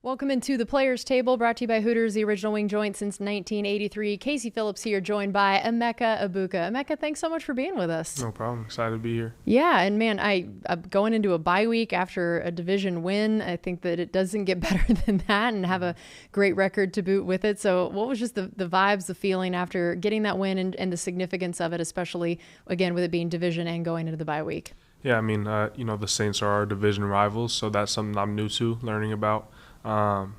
Welcome into the Players Table, brought to you by Hooters, the original wing joint since 1983. Casey Phillips here, joined by Emeka Egbuka. Emeka, thanks so much for being with us. No problem. Excited to be here. Yeah, and man, I'm going into a bye week after a division win. I think that it doesn't get better than that, and have a great record to boot with it. So what was just the vibes, the feeling after getting that win and the significance of it, especially, again, with it being division and going into the bye week? Yeah, I mean, the Saints are our division rivals, so that's something I'm new to learning about. I'm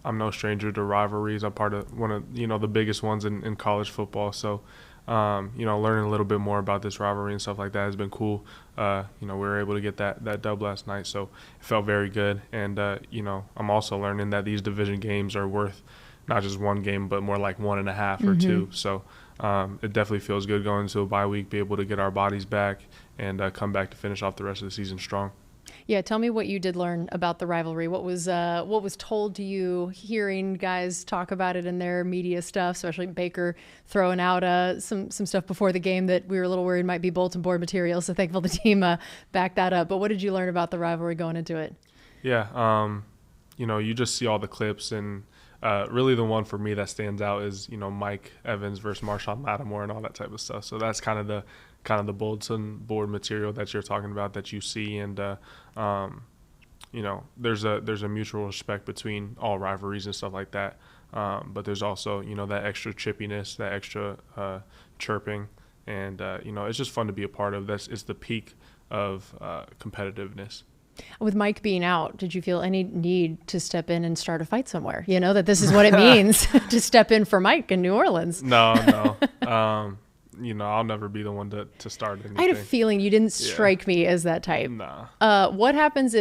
no stranger to rivalries. I'm part of one of, the biggest ones in college football. So, learning a little bit more about this rivalry and stuff like that has been cool. We were able to get that dub last night, so it felt very good. And, I'm also learning that these division games are worth not just one game, but more like 1.5 or two. So it definitely feels good going into a bye week, be able to get our bodies back and come back to finish off the rest of the season strong. Yeah, tell me what you did learn about the rivalry. What was told to you, hearing guys talk about it in their media stuff, especially Baker throwing out some stuff before the game that we were a little worried might be bulletin board material. So thankful the team backed that up. But what did you learn about the rivalry going into it? Yeah, you just see all the clips, and really the one for me that stands out is Mike Evans versus Marshawn Lattimore and all that type of stuff. So that's kind of the bulletin board material that you're talking about that you see, and there's a mutual respect between all rivalries and stuff like that, but there's also that extra chippiness, that extra chirping, and it's just fun to be a part of. It's the peak of competitiveness. With Mike being out, did you feel any need to step in and start a fight somewhere? That this is what it means to step in for Mike in New Orleans. No. I'll never be the one to start anything. I had a feeling you didn't strike me as that type. Nah. What happens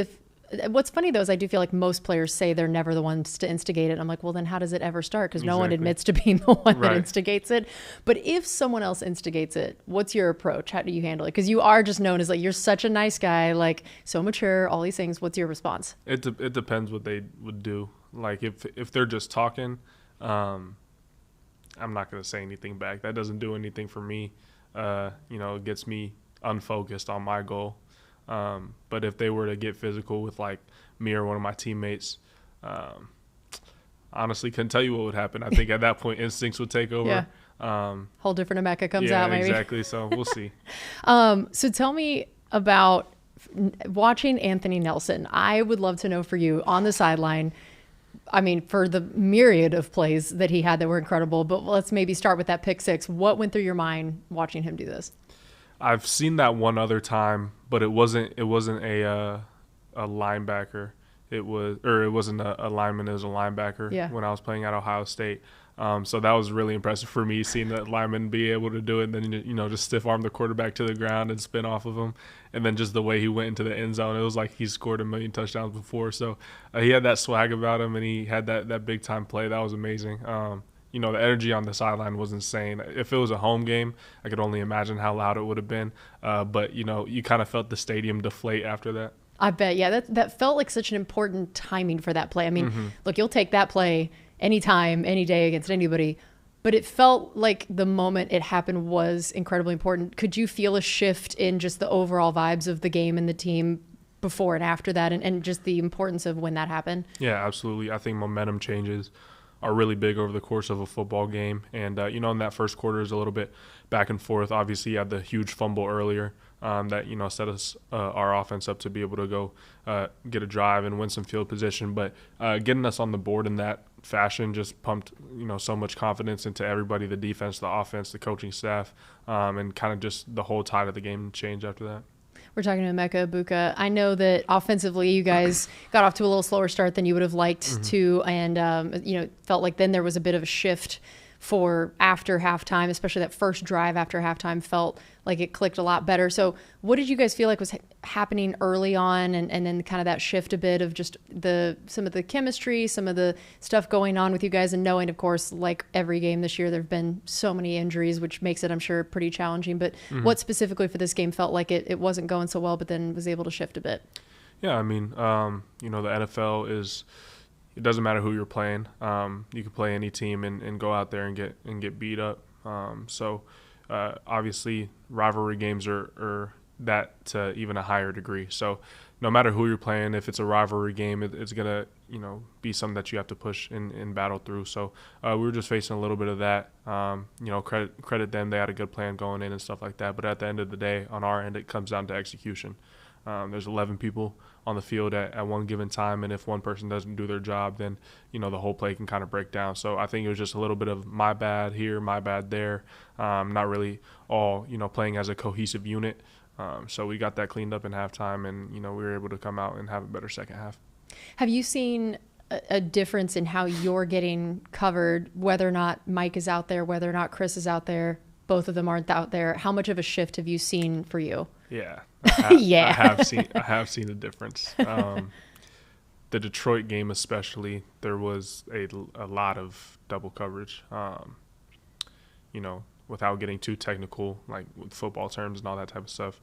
what's funny though is I do feel like most players say they're never the ones to instigate it. I'm like, well, then how does it ever start? Because no one admits to being the one that instigates it. But if someone else instigates it, what's your approach? How do you handle it? Because you are just known as you're such a nice guy, so mature, all these things. What's your response? It depends what they would do. If they're just talking, I'm not going to say anything back. That doesn't do anything for me. It gets me unfocused on my goal. But if they were to get physical with me or one of my teammates, honestly couldn't tell you what would happen. I think at that point instincts would take over. Yeah. Whole different Emeka comes out maybe. Yeah, exactly. So we'll see. So tell me about watching Anthony Nelson. I would love to know for you on the sideline, for the myriad of plays that he had that were incredible, but let's maybe start with that pick six. What went through your mind watching him do this? I've seen that one other time, but it wasn't a linebacker. It wasn't a lineman. It was a linebacker when I was playing at Ohio State. So that was really impressive for me, seeing that lineman be able to do it, and then just stiff arm the quarterback to the ground and spin off of him, and then just the way he went into the end zone, it was like he scored 1 million touchdowns before. So he had that swag about him, and he had that big time play. That was amazing. The energy on the sideline was insane. If it was a home game, I could only imagine how loud it would have been. But you kind of felt the stadium deflate after that. I bet, yeah. That felt like such an important timing for that play. Look, you'll take that play anytime, any day against anybody, but it felt like the moment it happened was incredibly important. Could you feel a shift in just the overall vibes of the game and the team before and after that, and just the importance of when that happened? Yeah, absolutely. I think momentum changes are really big over the course of a football game. And, in that first quarter is a little bit back and forth. Obviously, you had the huge fumble earlier that, set us our offense up to be able to go get a drive and win some field position. But getting us on the board in that fashion just pumped, so much confidence into everybody, the defense, the offense, the coaching staff, and kind of just the whole tide of the game changed after that. We're talking to Emeka Egbuka. I know that offensively you guys got off to a little slower start than you would have liked to, and felt like then there was a bit of a shift for after halftime, especially that first drive after halftime felt like it clicked a lot better. So what did you guys feel like was happening early on, and then kind of that shift a bit of just some of the chemistry, some of the stuff going on with you guys, and knowing, of course, like every game this year, there have been so many injuries, which makes it, I'm sure, pretty challenging. But what specifically for this game felt like it wasn't going so well, but then was able to shift a bit? Yeah, the NFL is – it doesn't matter who you're playing. You can play any team and go out there and get beat up. Obviously, rivalry games are that to even a higher degree. So no matter who you're playing, if it's a rivalry game, it's gonna be something that you have to push and battle through. So we were just facing a little bit of that. Credit them. They had a good plan going in and stuff like that. But at the end of the day, on our end, it comes down to execution. There's 11 people on the field at one given time, and if one person doesn't do their job, then the whole play can kind of break down. So I think it was just a little bit of my bad here, my bad there, not really all playing as a cohesive unit. So we got that cleaned up in halftime, and we were able to come out and have a better second half. Have you seen a difference in how you're getting covered, whether or not Mike is out there, whether or not Chris is out there? Both of them aren't out there. How much of a shift have you seen for you? Yeah. Yeah. I have seen a difference. The Detroit game especially, there was a lot of double coverage. Without getting too technical, like with football terms and all that type of stuff,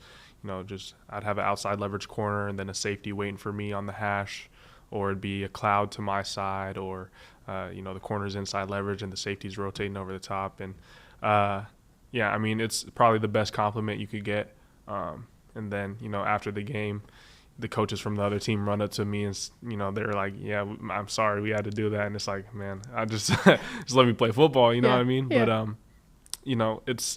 just I'd have an outside leverage corner and then a safety waiting for me on the hash, or it'd be a cloud to my side, or the corner's inside leverage and the safety's rotating over the top. And it's probably the best compliment you could get. And then, after the game, the coaches from the other team run up to me and, they're like, yeah, I'm sorry we had to do that. And it's like, man, I just let me play football, you know what I mean? Yeah. But,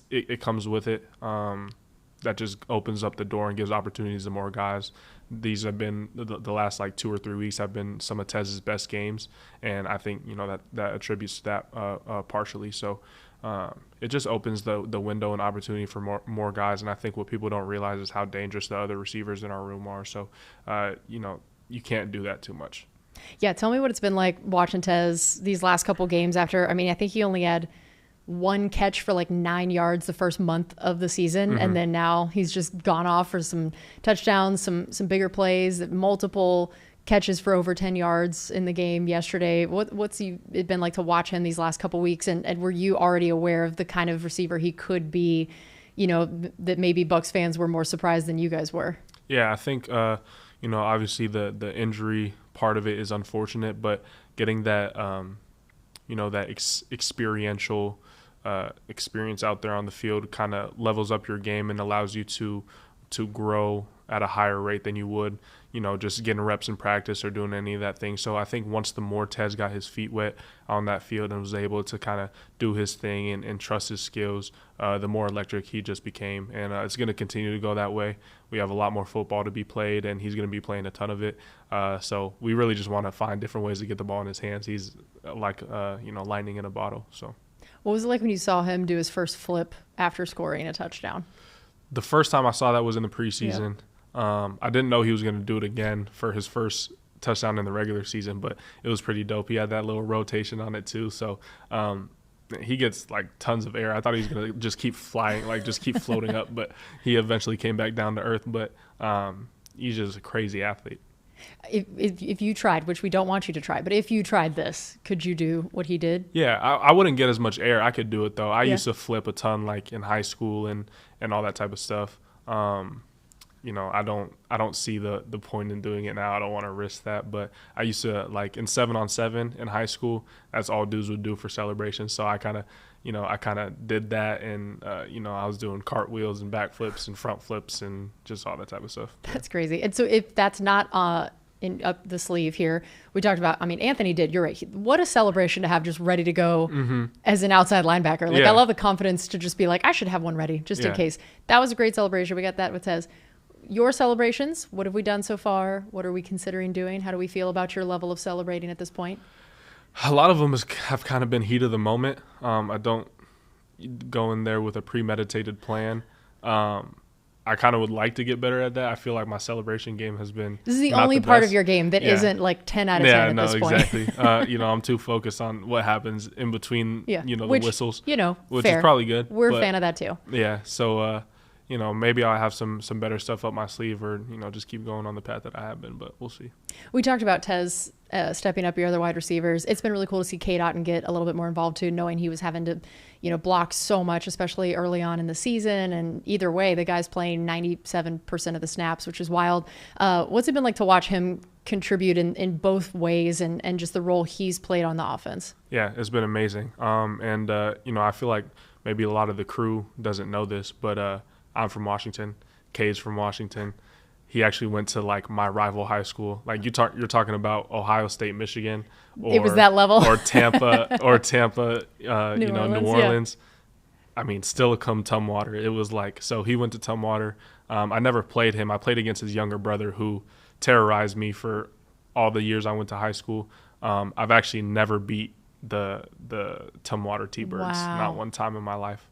it comes with it. That just opens up the door and gives opportunities to more guys. These have been the last 2 or 3 weeks have been some of Tez's best games. And I think, that attributes to that partially. So, it just opens the window and opportunity for more guys. And I think what people don't realize is how dangerous the other receivers in our room are. So, you can't do that too much. Yeah. Tell me what it's been like watching Tez these last couple games after. I mean, I think he only had one catch for 9 yards the first month of the season. Mm-hmm. And then now he's just gone off for some touchdowns, some bigger plays, multiple catches for over 10 yards in the game yesterday. What's it been like to watch him these last couple weeks? And were you already aware of the kind of receiver he could be, that maybe Bucs fans were more surprised than you guys were? Yeah, I think, obviously the injury part of it is unfortunate, but getting that, experiential experience out there on the field kind of levels up your game and allows you to grow at a higher rate than you would, just getting reps in practice or doing any of that thing. So I think once the more Tez got his feet wet on that field and was able to kind of do his thing and trust his skills, the more electric he just became. And it's going to continue to go that way. We have a lot more football to be played, and he's going to be playing a ton of it. So we really just want to find different ways to get the ball in his hands. He's like, lightning in a bottle. So what was it like when you saw him do his first flip after scoring a touchdown? The first time I saw that was in the preseason. Yeah. I didn't know he was going to do it again for his first touchdown in the regular season, but it was pretty dope. He had that little rotation on it too. So he gets tons of air. I thought he was going to just keep flying, just keep floating up, but he eventually came back down to earth. But he's just a crazy athlete. If you tried, which we don't want you to try, but if you tried this, could you do what he did? Yeah, I wouldn't get as much air. I could do it though. I used to flip a ton in high school and all that type of stuff. I don't see the point in doing it now. I don't want to risk that. But I used to in 7-on-7 in high school, that's all dudes would do for celebrations. So I kind of did that, and I was doing cartwheels and backflips and front flips and just all that type of stuff. That's crazy. And so if that's not up the sleeve here, we talked about, Anthony did, you're right. What a celebration to have just ready to go mm-hmm. as an outside linebacker. I love the confidence to just be I should have one ready just in case. That was a great celebration. We got that with Tez. Your celebrations, what have we done so far? What are we considering doing? How do we feel about your level of celebrating at this point? A lot of them have kind of been heat of the moment. I don't go in there with a premeditated plan. I kind of would like to get better at that. I feel like my celebration game has been This is the only part of your game that isn't 10 out of 10 at this point. Exactly. I'm too focused on what happens in between, the whistles. Which fair. Is probably good. We're a fan of that too. Yeah. So, maybe I'll have some better stuff up my sleeve, or, just keep going on the path that I have been, but we'll see. We talked about Tez stepping up your other wide receivers. It's been really cool to see K-Dot get a little bit more involved too, knowing he was having to, block so much, especially early on in the season. And either way, the guy's playing 97% of the snaps, which is wild. What's it been like to watch him contribute in both ways and just the role he's played on the offense? Yeah, it's been amazing. I feel like maybe a lot of the crew doesn't know this, but I'm from Washington. Kay's from Washington. he actually went to like my rival high school. Like you're talking about Ohio State, Michigan, it was that level, or Tampa, New Orleans. Yeah. I mean, still come Tumwater. It was like, so he went to Tumwater. I never played him. I played against his younger brother, who terrorized me for all the years I went to high school. I've actually never beat the Tumwater T-Birds, not one time in my life.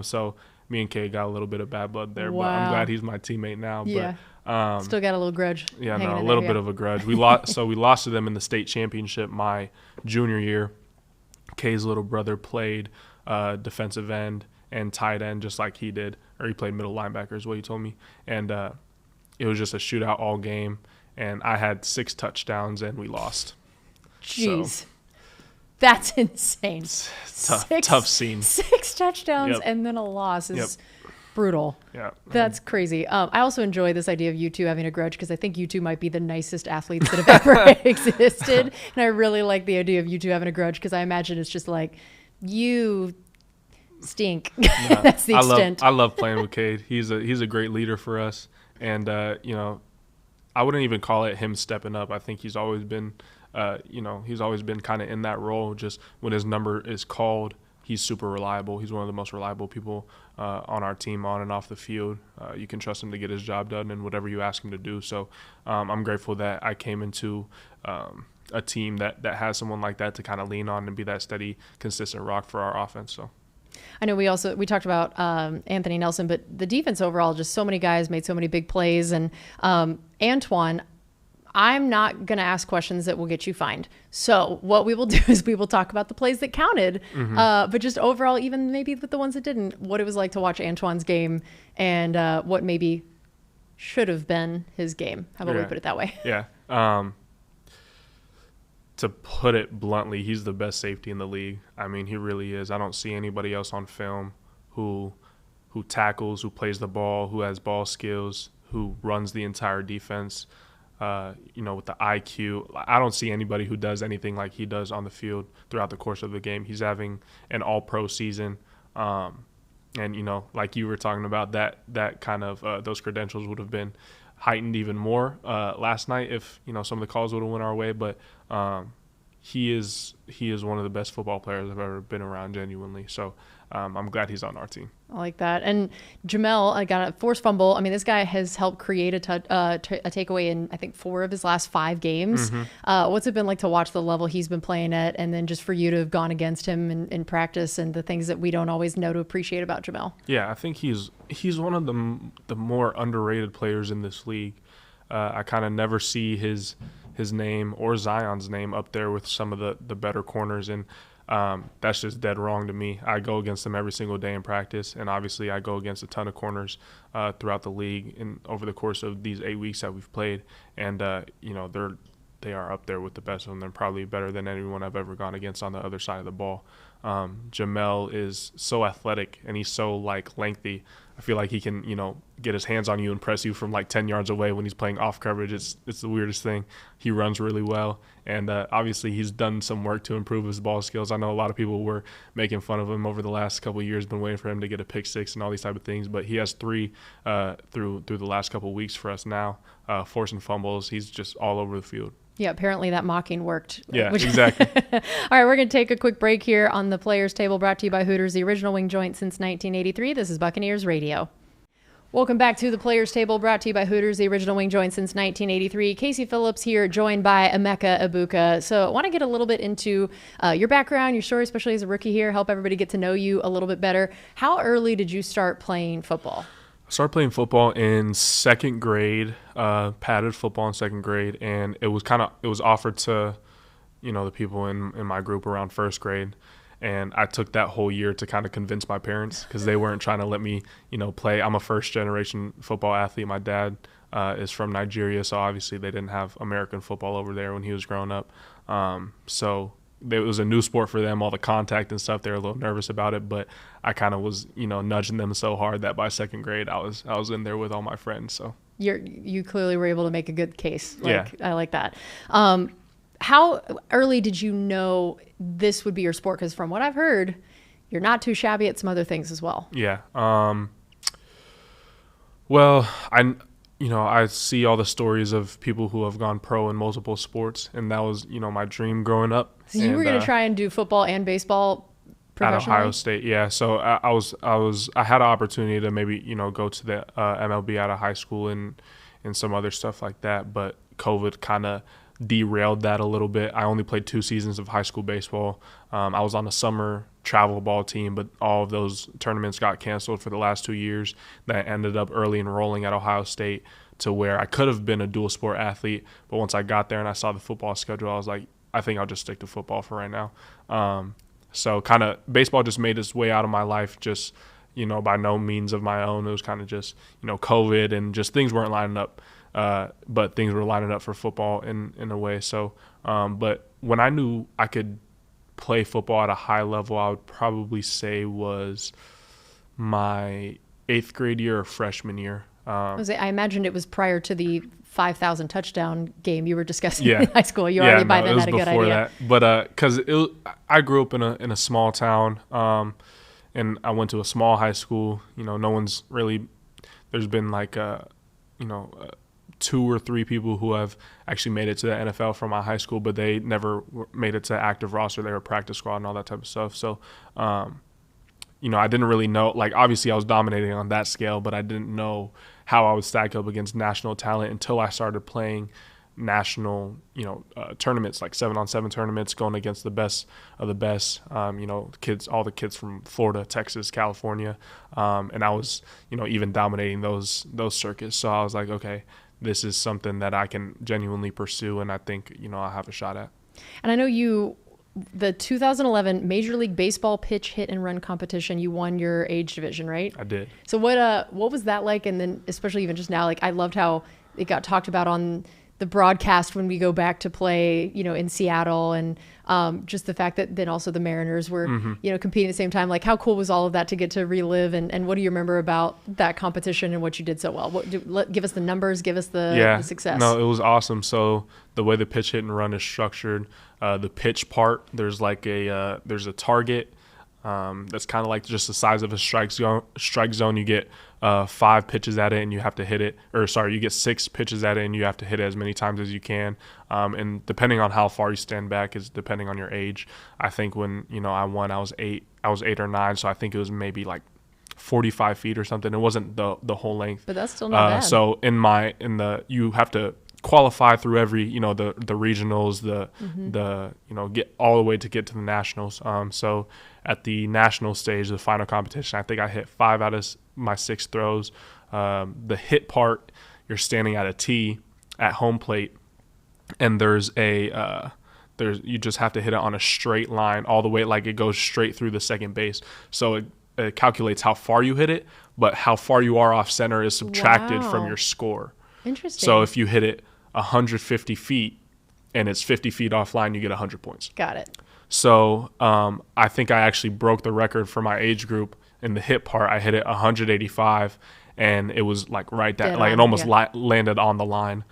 So me and Kay got a little bit of bad blood there, but I'm glad he's my teammate now. Yeah. But still got a little grudge. Yeah, no, a little bit of a grudge. We lost to them in the state championship my junior year. Kay's little brother played defensive end and tight end just like he did, or he played middle linebacker is what he told me. And it was just a shootout all game, and I had 6 touchdowns and we lost. Jeez. So, that's insane. Tough scene. 6 touchdowns and then a loss is brutal. Yeah. That's crazy. I also enjoy this idea of you two having a grudge because I think you two might be the nicest athletes that have ever existed. And I really like the idea of you two having a grudge because I imagine it's just like, you stink. Yeah. That's the extent. I love playing with Cade. He's a great leader for us. And, I wouldn't even call it him stepping up. I think he's always been kind of in that role. Just when his number is called, he's super reliable. He's one of the most reliable people on our team, on and off the field. You can trust him to get his job done and whatever you ask him to do. So I'm grateful that I came into a team that has someone like that to kind of lean on and be that steady, consistent rock for our offense. So. I know we talked about Anthony Nelson, but the defense overall, just so many guys made so many big plays. And Antoine, I'm not going to ask questions that will get you fined. So what we will do is we will talk about the plays that counted, but just overall, even maybe with the ones that didn't, what it was like to watch Antoine's game and what maybe should have been his game. How about we put it that way? Yeah. To put it bluntly, he's the best safety in the league. I mean, he really is. I don't see anybody else on film who tackles, who plays the ball, who has ball skills, who runs the entire defense, with the IQ. I don't see anybody who does anything like he does on the field throughout the course of the game. He's having an all-pro season. And, like you were talking about, that kind of those credentials would have been heightened even more last night if some of the calls would have went our way, but he is one of the best football players I've ever been around, genuinely. So I'm glad he's on our team. I like that. And Jamel, I got a forced fumble. I mean, this guy has helped create a takeaway in I think 4 of his last 5 games. What's it been like to watch the level he's been playing at, and then just for you to have gone against him in practice and the things that we don't always know to appreciate about Jamel? Yeah, I think he's one of the more underrated players in this league. I kind of never see his name or Zion's name up there with some of the better corners, and that's just dead wrong to me. I go against them every single day in practice, and obviously I go against a ton of corners throughout the league and over the course of these 8 weeks that we've played, and they are up there with the best of them. They're probably better than anyone I've ever gone against on the other side of the ball. Jamel is so athletic and he's so lengthy. I feel like he can, get his hands on you and press you from 10 yards away when he's playing off coverage. It's the weirdest thing. He runs really well, and obviously he's done some work to improve his ball skills. I know a lot of people were making fun of him over the last couple of years, been waiting for him to get a pick six and all these type of things, but he has 3 through the last couple of weeks for us now, forcing fumbles. He's just all over the field. Yeah, apparently that mocking worked. Yeah, exactly. All right, we're going to take a quick break here on the Players Table, brought to you by Hooters, the original wing joint since 1983. This is Buccaneers Radio. Welcome back to the Players Table, brought to you by Hooters, the original wing joint since 1983. Casey Phillips here, joined by Emeka Egbuka. So I want to get a little bit into your background, your story, especially as a rookie here, help everybody get to know you a little bit better. How early did you start playing football? I started playing football in 2nd grade, padded football in 2nd grade, and it was offered to, the people in my group around 1st grade. And I took that whole year to kind of convince my parents because they weren't trying to let me, play. I'm a first-generation football athlete. My dad is from Nigeria, so obviously they didn't have American football over there when he was growing up. So it was a new sport for them, all the contact and stuff. They were a little nervous about it, but I kind of was, nudging them so hard that by 2nd grade I was in there with all my friends. So you clearly were able to make a good case. Yeah. I like that. How early did you know this would be your sport? Because from what I've heard, you're not too shabby at some other things as well. Yeah. Well, I see all the stories of people who have gone pro in multiple sports, and that was, my dream growing up. So you were going to try and do football and baseball professionally? At Ohio State, yeah. So I had an opportunity to maybe, go to the MLB out of high school and some other stuff like that, but COVID kind of derailed that a little bit. I only played 2 seasons of high school baseball. I was on a summer travel ball team, but all of those tournaments got canceled for the last 2 years. That ended up early enrolling at Ohio State to where I could have been a dual sport athlete, but once I got there and I saw the football schedule, I was like, I think I'll just stick to football for right now. So kind of baseball just made its way out of my life, just, by no means of my own. It was kind of just, COVID and just things weren't lining up. But things were lining up for football in a way. So, but when I knew I could play football at a high level, I would probably say was my 8th grade year or freshman year. I imagined it was prior to the 5,000 touchdown game you were discussing in high school. You already by then had a good idea. That. But because I grew up in a small town, and I went to a small high school. No one's really. There's been like 2 or 3 people who have actually made it to the NFL from my high school, but they never made it to active roster. They were practice squad and all that type of stuff. So, I didn't really know. Like, obviously, I was dominating on that scale, but I didn't know how I would stack up against national talent until I started playing national, tournaments, like 7-on-7 tournaments, going against the best of the best, all the kids from Florida, Texas, California. And I was, even dominating those circuits. So I was like, okay, this is something that I can genuinely pursue, and I think, I'll have a shot at. And I know the 2011 Major League Baseball pitch hit and run competition, you won your age division, right? I did. So what was that like? And then especially even just now, like, I loved how it got talked about on the broadcast when we go back to play, in Seattle, and just the fact that then also the Mariners were, competing at the same time. Like, how cool was all of that to get to relive? And what do you remember about that competition and what you did so well? Give us the numbers, give us the success. No, it was awesome. So the way the pitch hit and run is structured, the pitch part, there's like there's a target. That's kind of like just the size of a strike zone. You get 5 pitches at it and you have to hit it. You get 6 pitches at it and you have to hit it as many times as you can. And depending on how far you stand back is depending on your age. I think when, I won, I was 8 or 9. So I think it was maybe like 45 feet or something. It wasn't the whole length. But that's still not bad. So you have to qualify through every, the regionals, get all the way to get to the nationals. So at the national stage, the final competition, I think I hit 5 out of my 6 throws. The hit part, you're standing at a tee at home plate, and you just have to hit it on a straight line all the way, like it goes straight through the second base. So it calculates how far you hit it, but how far you are off center is subtracted from your score. Interesting. So if you hit it 150 feet and it's 50 feet offline, you get 100 points. Got it. So I think I actually broke the record for my age group in the hit part. I hit it 185, and it was like right there, like it almost landed on the line.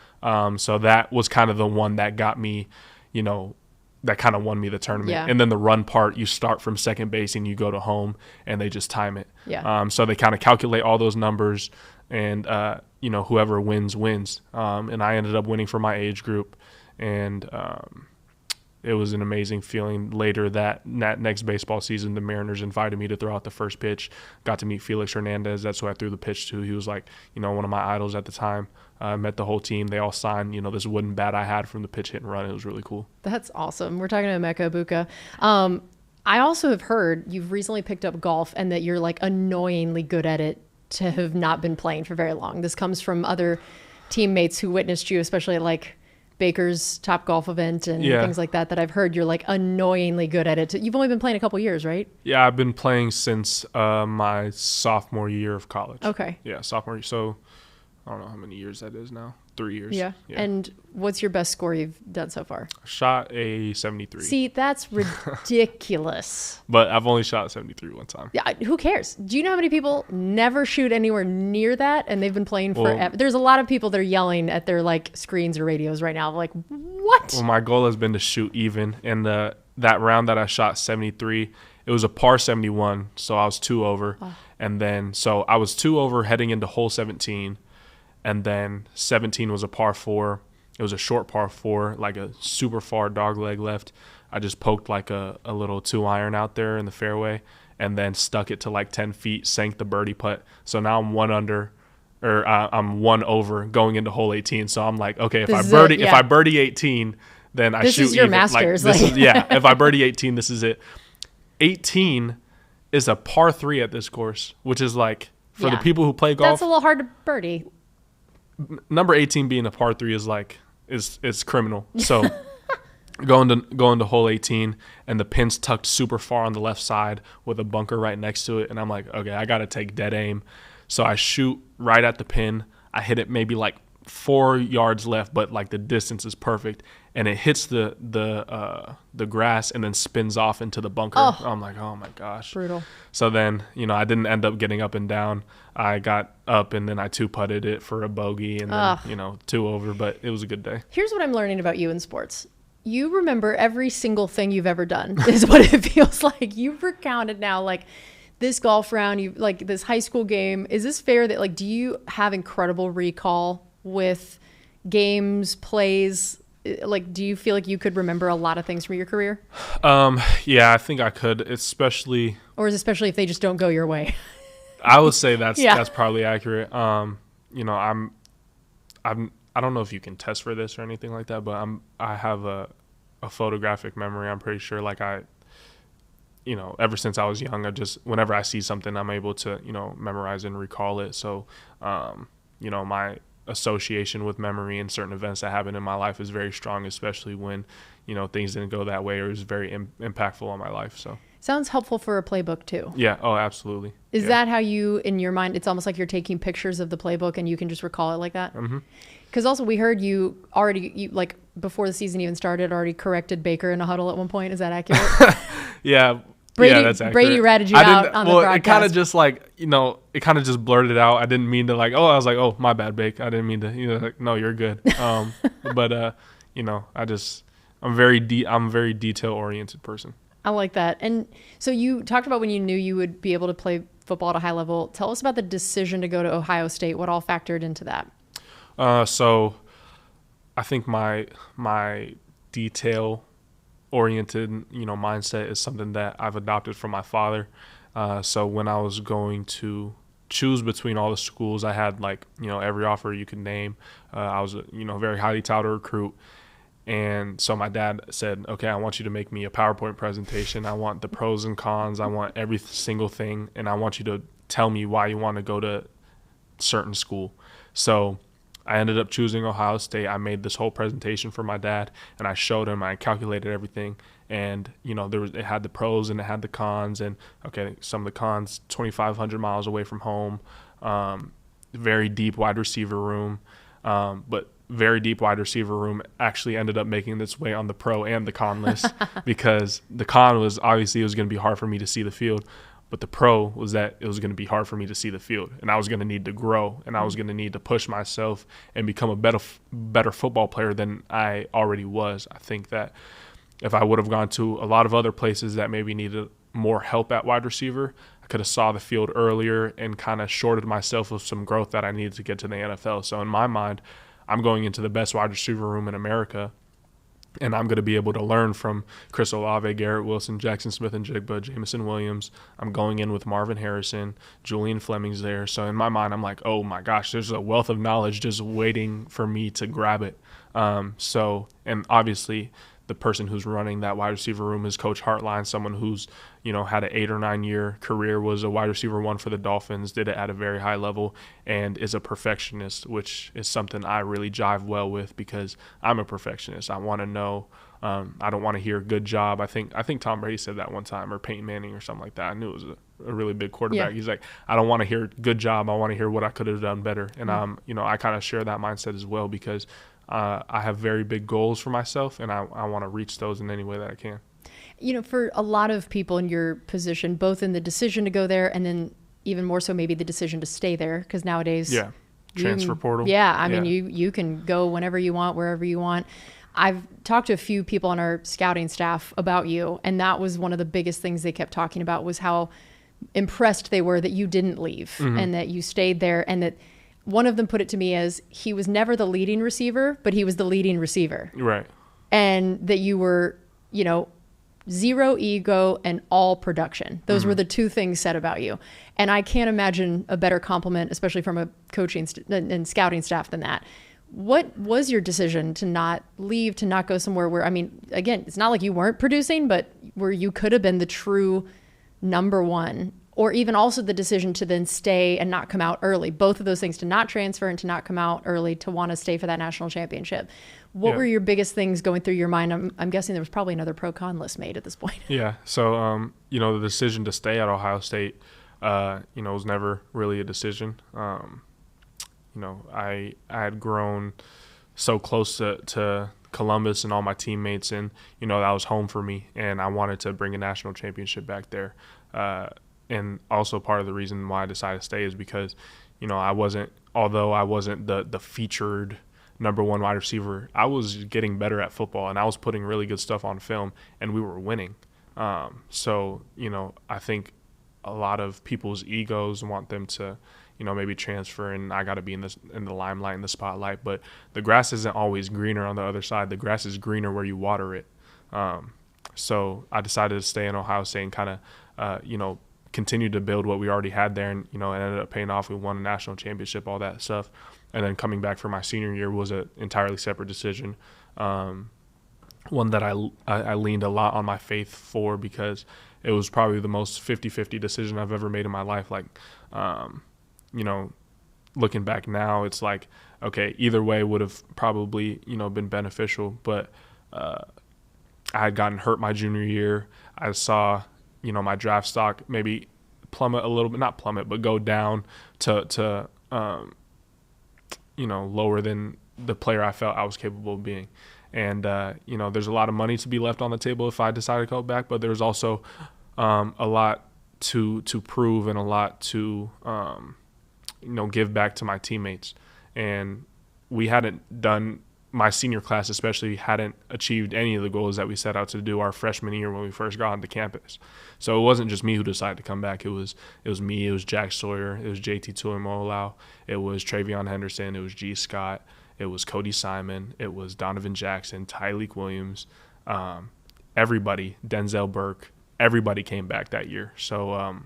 So that was kind of the one that got me, that kind of won me the tournament. Yeah. And then the run part, you start from second base and you go to home, and they just time it. Yeah. So they kind of calculate all those numbers, and whoever wins. And I ended up winning for my age group, and it was an amazing feeling. Later that next baseball season, the Mariners invited me to throw out the first pitch. Got to meet Felix Hernandez. That's who I threw the pitch to. He was like, one of my idols at the time. I met the whole team. They all signed, this wooden bat I had from the pitch hit and run. It was really cool. That's awesome. We're talking to Emeka Egbuka. I also have heard you've recently picked up golf and that you're like annoyingly good at it to have not been playing for very long. This comes from other teammates who witnessed you, especially at like Baker's Top Golf event and things like that I've heard you're like annoyingly good at it. You've only been playing a couple years, right? Yeah, I've been playing since my sophomore year of college. Okay. Yeah, sophomore year. So I don't know how many years that is now. 3 years. Yeah. And what's your best score you've done so far? Shot a 73. See, that's ridiculous. But I've only shot 73 one time. Yeah, who cares? Do you know how many people never shoot anywhere near that, and they've been playing forever? There's a lot of people that are yelling at their like screens or radios right now, like, what? Well, my goal has been to shoot even, and that round that I shot 73, it was a par 71, so I was 2 over, and then so I was 2 over heading into hole 17. And then 17 was a par 4. It was a short par 4, like a super far dog leg left. I just poked like a little 2-iron out there in the fairway and then stuck it to like 10 feet, sank the birdie putt. So now I'm 1 under, or I'm 1 over going into hole 18. So I'm like, okay, if I birdie 18, then I shoot. This is your even. Masters. If I birdie 18, this is it. 18 is a par 3 at this course, which is like, for the people who play golf. That's a little hard to birdie. Number 18 being a par 3 is like, is criminal. So going to hole 18, and the pin's tucked super far on the left side with a bunker right next to it. And I'm like, okay, I got to take dead aim. So I shoot right at the pin. I hit it maybe like 4 yards left, but like the distance is perfect. And it hits the grass and then spins off into the bunker. Oh. I'm like, oh my gosh. Brutal. So then, I didn't end up getting up and down. I got up and then I 2-putted it for a bogey and then, 2 over, but it was a good day. Here's what I'm learning about you in sports. You remember every single thing you've ever done is what it feels like. You've recounted now, like this golf round, you like this high school game. Is this fair that like, do you have incredible recall with games, plays? Like, do you feel like you could remember a lot of things from your career? Yeah, I think I could, especially if they just don't go your way. I would say that's probably accurate. I don't know if you can test for this or anything like that, but I have a photographic memory. I'm pretty sure, like ever since I was young, whenever I see something, I'm able to, memorize and recall it. So, my association with memory and certain events that happened in my life is very strong, especially when, things didn't go that way or it was very impactful on my life. So sounds helpful for a playbook too. Yeah. Oh, absolutely. Is that how you, in your mind, it's almost like you're taking pictures of the playbook and you can just recall it like that? Mm-hmm. Because also we heard you like before the season even started, already corrected Baker in a huddle at one point. Is that accurate? Yeah. Brady, that's accurate. Brady ratted you out on the broadcast. It kind of just like, it kind of just blurted out. I didn't mean to I was like, oh, my bad, Bake. I didn't mean to, like, no, you're good. But, I'm very detail oriented person. I like that. And so you talked about when you knew you would be able to play football at a high level. Tell us about the decision to go to Ohio State. What all factored into that? So I think my detail oriented, mindset is something that I've adopted from my father. So when I was going to choose between all the schools, I had every offer you could name. I was a very highly touted recruit. And so my dad said, okay, I want you to make me a PowerPoint presentation. I want the pros and cons. I want every single thing. And I want you to tell me why you want to go to certain school. So I ended up choosing Ohio State. I made this whole presentation for my dad, and I showed him. I calculated everything, and it had the pros and it had the cons. And okay, some of the cons: 2,500 miles away from home, very deep wide receiver room, but very deep wide receiver room actually ended up making its way on the pro and the con list because the con was obviously it was going to be hard for me to see the field. But the pro was that it was going to be hard for me to see the field, and I was going to need to grow, and I was going to need to push myself and become a better football player than I already was. I think that if I would have gone to a lot of other places that maybe needed more help at wide receiver, I could have saw the field earlier and kind of shorted myself of some growth that I needed to get to the NFL. So in my mind, I'm going into the best wide receiver room in America, and I'm going to be able to learn from Chris Olave, Garrett Wilson, Jackson Smith-Njigba, Jameson Williams. I'm going in with Marvin Harrison, Julian Fleming's there. So in my mind, I'm like, oh my gosh, there's a wealth of knowledge just waiting for me to grab it. And obviously the person who's running that wide receiver room is Coach Hartline, someone who's, had an 8 or 9 year career, was a wide receiver 1 for the Dolphins, did it at a very high level, and is a perfectionist, which is something I really jive well with because I'm a perfectionist. I want to know. I don't want to hear good job. I think Tom Brady said that one time, or Peyton Manning or something like that. I knew it was a really big quarterback. Yeah. He's like, I don't want to hear good job. I want to hear what I could have done better. And I kind of share that mindset as well because I have very big goals for myself, and I want to reach those in any way that I can. For a lot of people in your position, both in the decision to go there and then even more so maybe the decision to stay there, because nowadays transfer portal. I mean you can go whenever you want, wherever you want. I've talked to a few people on our scouting staff about you, and that was one of the biggest things they kept talking about was how impressed they were that you didn't leave and that you stayed there, and that one of them put it to me as he was never the leading receiver, but he was the leading receiver. Right. And that you were, zero ego and all production. Those were the two things said about you. And I can't imagine a better compliment, especially from a coaching and scouting staff, than that. What was your decision to not leave, to not go somewhere where, again, it's not like you weren't producing, but where you could have been the true number one, or even also the decision to then stay and not come out early? Both of those things, to not transfer and to not come out early, to want to stay for that national championship. What were your biggest things going through your mind? I'm guessing there was probably another pro-con list made at this point. Yeah. So, the decision to stay at Ohio State, was never really a decision. I had grown so close to Columbus and all my teammates, and, that was home for me, and I wanted to bring a national championship back there. And also part of the reason why I decided to stay is because, although I wasn't the featured number one wide receiver, I was getting better at football, and I was putting really good stuff on film, and we were winning. So, I think a lot of people's egos want them to, maybe transfer, and I got to be in the limelight, in the spotlight. But the grass isn't always greener on the other side. The grass is greener where you water it. So I decided to stay in Ohio State and kind of, continue to build what we already had there, and, it ended up paying off. We won a national championship, all that stuff. And then coming back for my senior year was an entirely separate decision. One that I leaned a lot on my faith for, because it was probably the most 50-50 decision I've ever made in my life. Like, looking back now, it's like, okay, either way would have probably, been beneficial. But I had gotten hurt my junior year. I saw, my draft stock maybe plummet a little bit, not plummet, but go down to lower than the player I felt I was capable of being. And, there's a lot of money to be left on the table if I decide to go back, but there's also a lot to prove, and a lot to, give back to my teammates. And we hadn't done, my senior class especially, hadn't achieved any of the goals that we set out to do our freshman year when we first got onto campus. So it wasn't just me who decided to come back. It was me, it was Jack Sawyer, it was JT Tuimoloau, it was Travion Henderson, it was G. Scott, it was Cody Simon, it was Donovan Jackson, Tyleek Williams, everybody, Denzel Burke, everybody came back that year. So,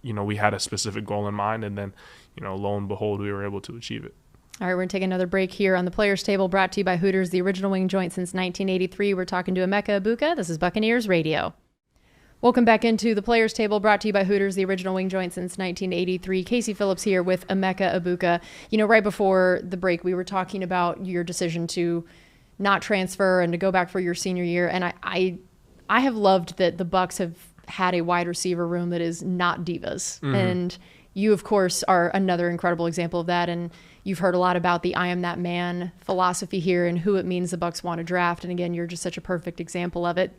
we had a specific goal in mind, and then, lo and behold, we were able to achieve it. All right, we're going to take another break here on the Players Table, brought to you by Hooters, the original wing joint since 1983. We're talking to Emeka Egbuka. This is Buccaneers Radio. Welcome back into the Players Table, brought to you by Hooters, the original wing joint since 1983. Casey Phillips here with Emeka Egbuka. Right before the break, we were talking about your decision to not transfer and to go back for your senior year. And I have loved that the Bucs have had a wide receiver room that is not divas. Mm-hmm. And you, of course, are another incredible example of that. And you've heard a lot about the I am that man philosophy here and who it means the Bucs want to draft. And again, you're just such a perfect example of it.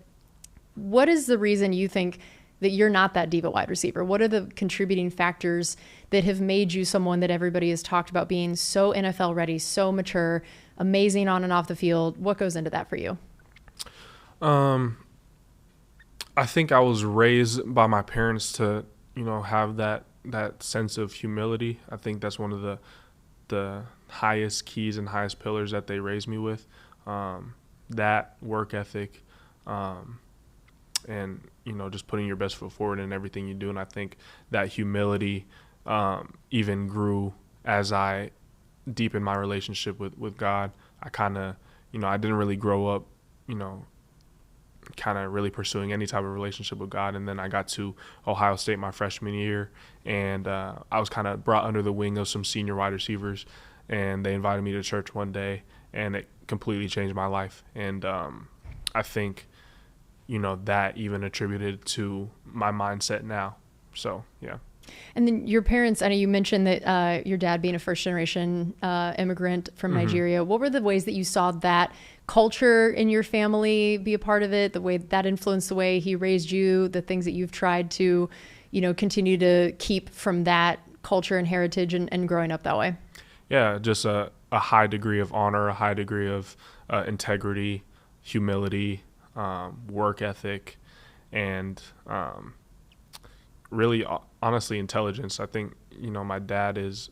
What is the reason you think that you're not that diva wide receiver? What are the contributing factors that have made you someone that everybody has talked about being so NFL ready, so mature, amazing on and off the field? What goes into that for you? I think I was raised by my parents to, have that sense of humility. I think that's one of the highest keys and highest pillars that they raised me with. That work ethic, and, just putting your best foot forward in everything you do. And I think that humility even grew as I deepened my relationship with God. I kind of, I didn't really grow up, kind of really pursuing any type of relationship with God. And then I got to Ohio State my freshman year, and I was kind of brought under the wing of some senior wide receivers, and they invited me to church one day, and it completely changed my life. And I think, that even attributed to my mindset now. So, yeah. And then your parents, I know you mentioned that your dad being a first-generation immigrant from Nigeria. What were the ways that you saw that culture in your family be a part of it, the way that influenced the way he raised you, the things that you've tried to, continue to keep from that culture and heritage and growing up that way? Yeah, just a high degree of honor, a high degree of integrity, humility, work ethic, and really, honestly, intelligence. I think, my dad is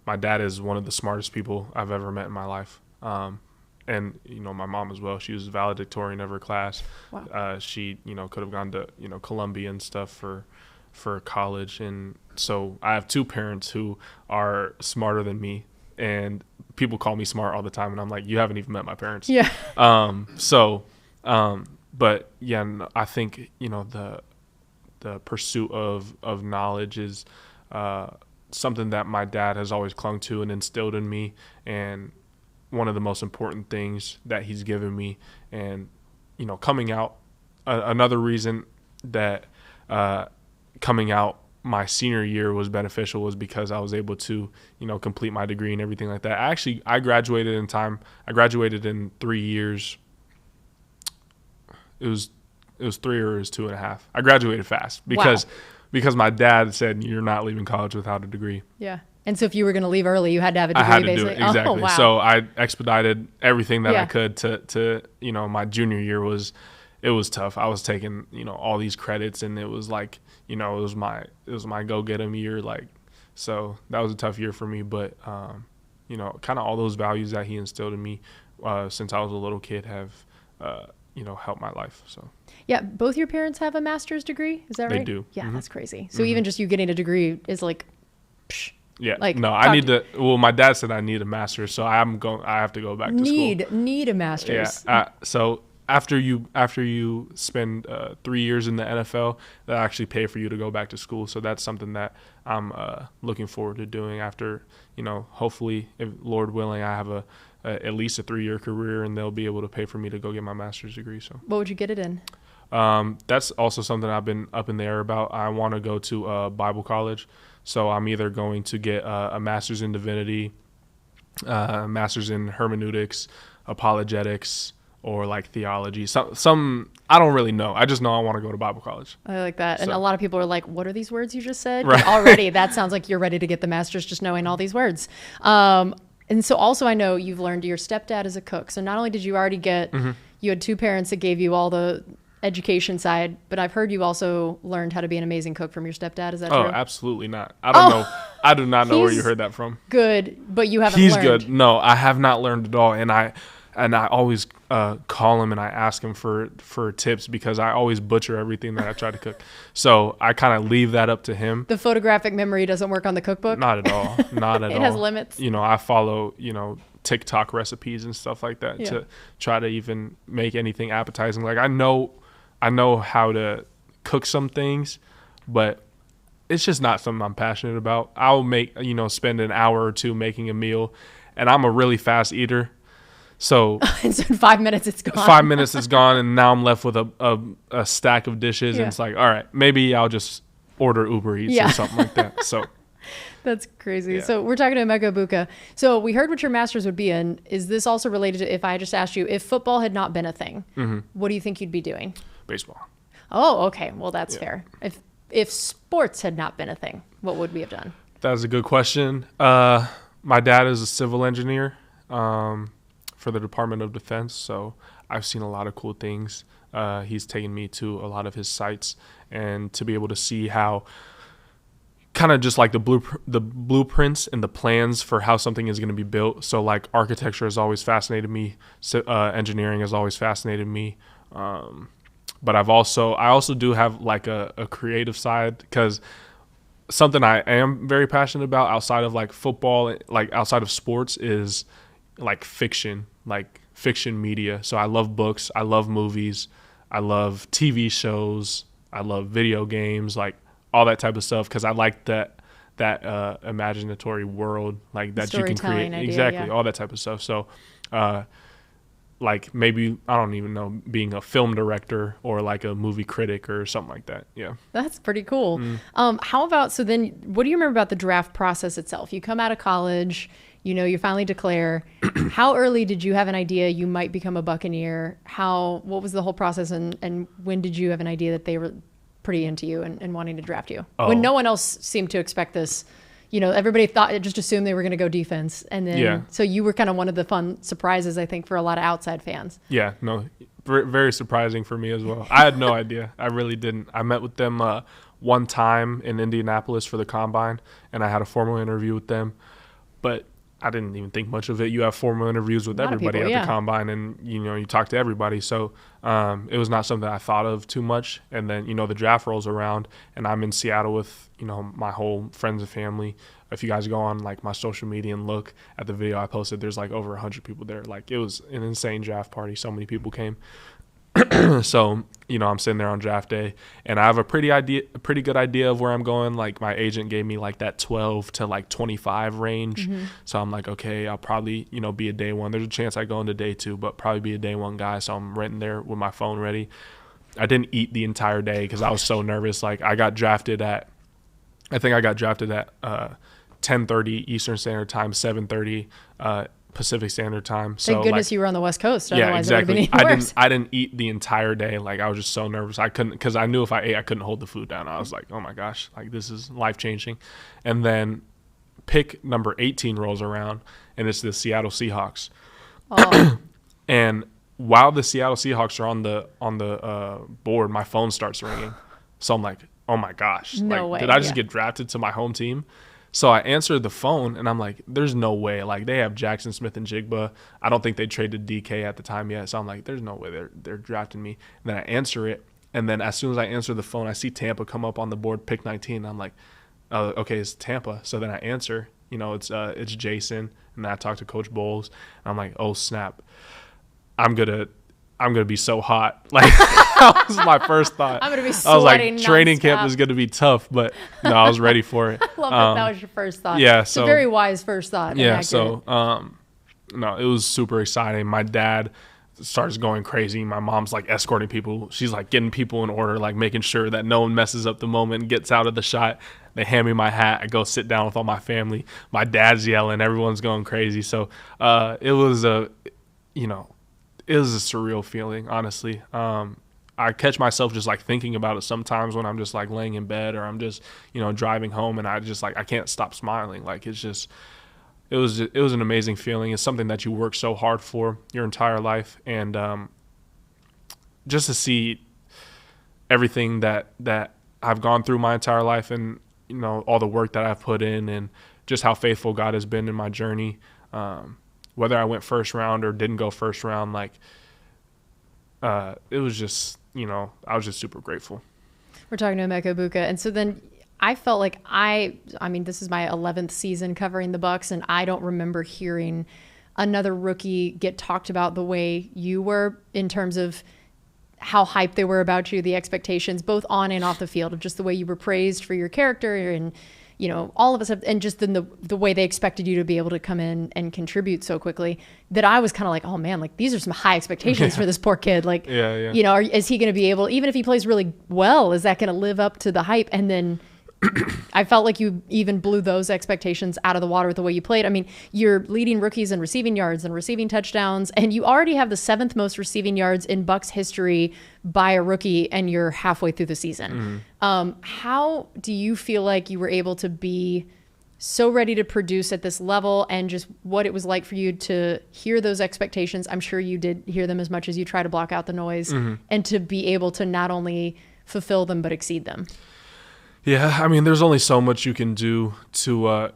my dad is one of the smartest people I've ever met in my life. And, my mom as well. She was valedictorian of her class. Wow. She, could have gone to, Columbia and stuff for college. And so I have two parents who are smarter than me. And people call me smart all the time. And I'm like, you haven't even met my parents. Yeah. But yeah, I think, the pursuit of knowledge is something that my dad has always clung to and instilled in me. And one of the most important things that he's given me. And, coming out, another reason that coming out my senior year was beneficial was because I was able to, complete my degree and everything like that. I graduated in time. I graduated in 3 years. It was 3 or it was 2.5. I graduated fast because my dad said, you're not leaving college without a degree. Yeah. And so if you were going to leave early, you had to have a degree, I had to basically. do it, exactly. Oh, wow. So I expedited everything that I could to my junior year was tough. I was taking, all these credits, and it was like, it was my go get 'em year. Like, so that was a tough year for me. But, kind of all those values that he instilled in me since I was a little kid have, helped my life. So. Yeah. Both your parents have a master's degree. Is that right? They do. Yeah. Mm-hmm. That's crazy. So even just you getting a degree is like, psh. Yeah. Like, no, I need to. Well, my dad said I need a master's, so I have to go back to school. Need a master's. Yeah. So after you spend 3 years in the NFL, they actually pay for you to go back to school. So that's something that I'm looking forward to doing after. Hopefully, if Lord willing, I have at least a 3-year career, and they'll be able to pay for me to go get my master's degree. So. What would you get it in? That's also something I've been up in the air about. I want to go to Bible college. So I'm either going to get a master's in divinity, a master's in hermeneutics, apologetics, or like theology. Some I don't really know. I just know I want to go to Bible college. I like that. So. And a lot of people are like, what are these words you just said? Right. Already, that sounds like you're ready to get the master's just knowing all these words. And so also I know you've learned your stepdad is a cook. So not only did you already get, you had two parents that gave you all the education side, but I've heard you also learned how to be an amazing cook from your stepdad. Is that true? Oh, absolutely not. I don't know. I do not know where you heard that from. Good, but you haven't He's learned. good. No, I have not learned at all. And I always call him and I ask him for tips because I always butcher everything that I try to cook. So I kind of leave that up to him. The photographic memory doesn't work on the cookbook? Not at all. Not at all. It has limits. I follow, TikTok recipes and stuff like that to try to even make anything appetizing. Like I know how to cook some things, but it's just not something I'm passionate about. I'll spend an hour or two making a meal, and I'm a really fast eater. So, and so in 5 minutes it's gone. 5 minutes is gone, and now I'm left with a stack of dishes, and it's like, all right, maybe I'll just order Uber Eats or something like that. So. That's crazy. Yeah. So we're talking to Emeka Egbuka. So we heard what your master's would be in. Is this also related to, if I just asked you, if football had not been a thing, what do you think you'd be doing? Baseball. Oh, okay. Well, that's fair. If sports had not been a thing, what would we have done? That's a good question. My dad is a civil engineer for the Department of Defense, so I've seen a lot of cool things. He's taken me to a lot of his sites, and to be able to see how kind of just like the blueprints and the plans for how something is going to be built. So like architecture has always fascinated me. Engineering has always fascinated me. But I also do have like a creative side, because something I am very passionate about outside of like football, like outside of sports, is like fiction media. So I love books, I love movies, I love TV shows, I love video games, like all that type of stuff, because I like that imaginatory world, like that you can create. Idea, exactly, all that type of stuff. So like maybe, I don't even know, being a film director or like a movie critic or something like that. Yeah. That's pretty cool. How about, so then what do you remember about the draft process itself? You come out of college, you finally declare. How early did you have an idea you might become a Buccaneer? What was the whole process, and when did you have an idea that they were pretty into you and wanting to draft you? When no one else seemed to expect this. Everybody just assumed they were going to go defense. And then, so you were kind of one of the fun surprises, I think, for a lot of outside fans. Yeah, no, very surprising for me as well. I had no idea. I really didn't. I met with them one time in Indianapolis for the combine, and I had a formal interview with them. But I didn't even think much of it. You have formal interviews with everybody at the combine, and you talk to everybody. So it was not something I thought of too much. And then the draft rolls around, and I'm in Seattle with my whole friends and family. If you guys go on like my social media and look at the video I posted, there's like over 100 people there. Like, it was an insane draft party. So many people came. So I'm sitting there on draft day, and I have a pretty good idea of where I'm going. Like, my agent gave me like that 12 to like 25 range. Mm-hmm. So I'm like, okay, I'll probably be a day one. There's a chance I go into day two, but probably be a day one guy. So I'm renting there with my phone ready. I didn't eat the entire day because I was so nervous. Like, I got drafted at 10:30 Eastern Standard Time, 7:30 Pacific Standard Time. Thank goodness you were on the West Coast. Yeah, exactly. It would have been worse. I didn't eat the entire day. Like, I was just so nervous. I couldn't, because I knew if I ate, I couldn't hold the food down. I was like, oh my gosh, like, this is life changing. And then pick number 18 rolls around, and it's the Seattle Seahawks. Oh. And while the Seattle Seahawks are on the board, my phone starts ringing. So I'm like, oh my gosh, no way. Did I just get drafted to my home team? So I answered the phone, and I'm like, there's no way. Like, they have Jackson Smith and Jigba. I don't think they traded DK at the time yet. So I'm like, there's no way they're drafting me. And then I answer it, and then as soon as I answer the phone, I see Tampa come up on the board, pick 19. I'm like, oh, okay, it's Tampa. So then I answer, it's Jason, and then I talk to Coach Bowles, and I'm like, oh snap, I'm gonna be so hot. Like, that was my first thought. I'm gonna be sweating. I was like, training nonstop. Camp is gonna be tough, but no, I was ready for it. I love that was your first thought. Yeah, it's a very wise first thought. Yeah, so no, it was super exciting. My dad starts going crazy. My mom's like escorting people. She's like getting people in order, like making sure that no one messes up the moment and gets out of the shot. They hand me my hat. I go sit down with all my family. My dad's yelling. Everyone's going crazy. So it was a surreal feeling, honestly. I catch myself just like thinking about it sometimes when I'm just like laying in bed, or I'm just, driving home, and I just like, I can't stop smiling. Like, it was an amazing feeling. It's something that you work so hard for your entire life. And just to see everything that I've gone through my entire life, and, all the work that I've put in, and just how faithful God has been in my journey, whether I went first round or didn't go first round, like, it was just, I was just super grateful. We're talking to Emeka Egbuka. And so then I felt like I mean, this is my 11th season covering the Bucs, and I don't remember hearing another rookie get talked about the way you were, in terms of how hyped they were about you, the expectations, both on and off the field, of just the way you were praised for your character, and all of us have, and just the way they expected you to be able to come in and contribute so quickly, that I was kind of like, oh man, like, these are some high expectations for this poor kid. Like, is he going to be able, even if he plays really well, is that going to live up to the hype? And then I felt like you even blew those expectations out of the water with the way you played. I mean, you're leading rookies in receiving yards and receiving touchdowns, and you already have the 7th most receiving yards in Bucs history by a rookie, and you're halfway through the season. Mm-hmm. How do you feel like you were able to be so ready to produce at this level, and just what it was like for you to hear those expectations? I'm sure you did hear them as much as you try to block out the noise, mm-hmm. and to be able to not only fulfill them, but exceed them. Yeah, I mean, there's only so much you can do to,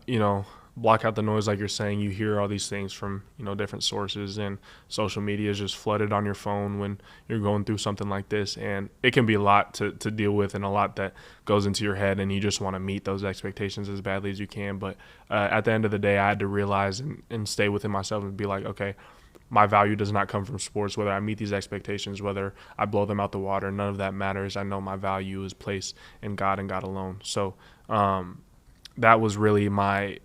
block out the noise. Like you're saying, you hear all these things from, different sources, and social media is just flooded on your phone when you're going through something like this. And it can be a lot to deal with, and a lot that goes into your head, and you just want to meet those expectations as badly as you can. But at the end of the day, I had to realize and stay within myself and be like, okay, my value does not come from sports. Whether I meet these expectations, whether I blow them out the water, none of that matters. I know my value is placed in God and God alone. So that was really my